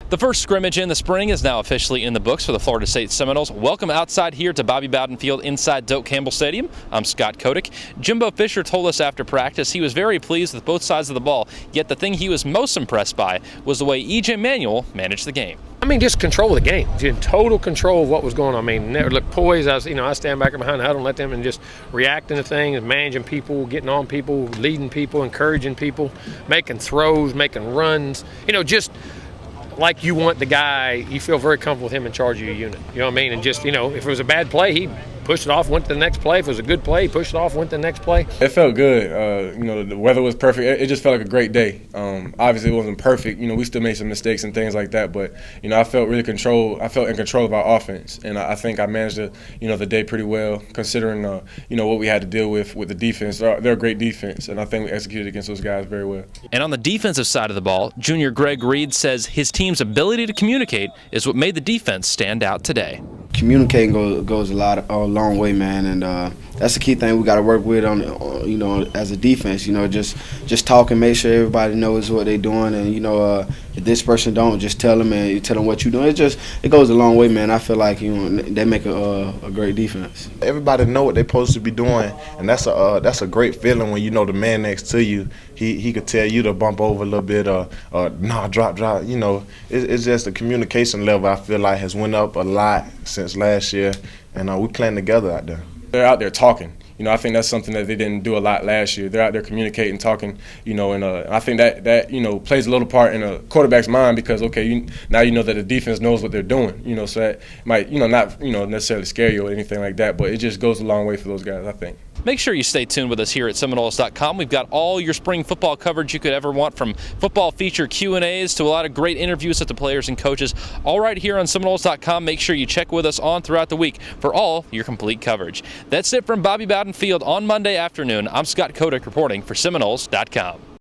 The first scrimmage in the spring is now officially in the books for the Florida State Seminoles. Welcome outside here to Bobby Bowden Field inside Doak Campbell Stadium. I'm Scott Kotick. Jimbo Fisher told us after practice he was very pleased with both sides of the ball, yet the thing he was most impressed by was the way Manuel managed the game. Just control the game. Just in total control of what was going on. Never look poised. I stand back behind the huddle and let them and just reacting to things, managing people, getting on people, leading people, encouraging people, making throws, making runs. Just like you want the guy, you feel very comfortable with him in charge of your unit. You know what I mean? And just, if it was a bad play, he pushed it off, went to the next play. If it was a good play, he pushed it off, went to the next play. It felt good. The weather was perfect. It just felt like a great day. Obviously, it wasn't perfect. We still made some mistakes and things like that. But, I felt really control. I felt in control of our offense. And I think I managed the day pretty well, considering, what we had to deal with the defense. They're a great defense, and I think we executed against those guys very well. And on the defensive side of the ball, junior Greg Reid says his team's ability to communicate is what made the defense stand out today. Communicating goes a long way, man, and that's the key thing we got to work with on as a defense. Just talk and make sure everybody knows what they're doing, and if this person don't, just tell them and you tell them what you're doing. It goes a long way, man. I feel like they make a great defense. Everybody know what they're supposed to be doing, and that's a great feeling when the man next to you, he could tell you to bump over a little bit or drop. It's just the communication level I feel like has went up a lot since last year, and we playing together out there. They're out there talking. I think that's something that they didn't do a lot last year. They're out there communicating, talking, and I think that plays a little part in a quarterback's mind because, now you know that the defense knows what they're doing, so that might, not, necessarily scare you or anything like that, but it just goes a long way for those guys, I think. Make sure you stay tuned with us here at Seminoles.com. We've got all your spring football coverage you could ever want, from football feature Q&As to a lot of great interviews with the players and coaches, all right here on Seminoles.com. Make sure you check with us on throughout the week for all your complete coverage. That's it from Bobby Bowden Field on Monday afternoon. I'm Scott Kotick reporting for Seminoles.com.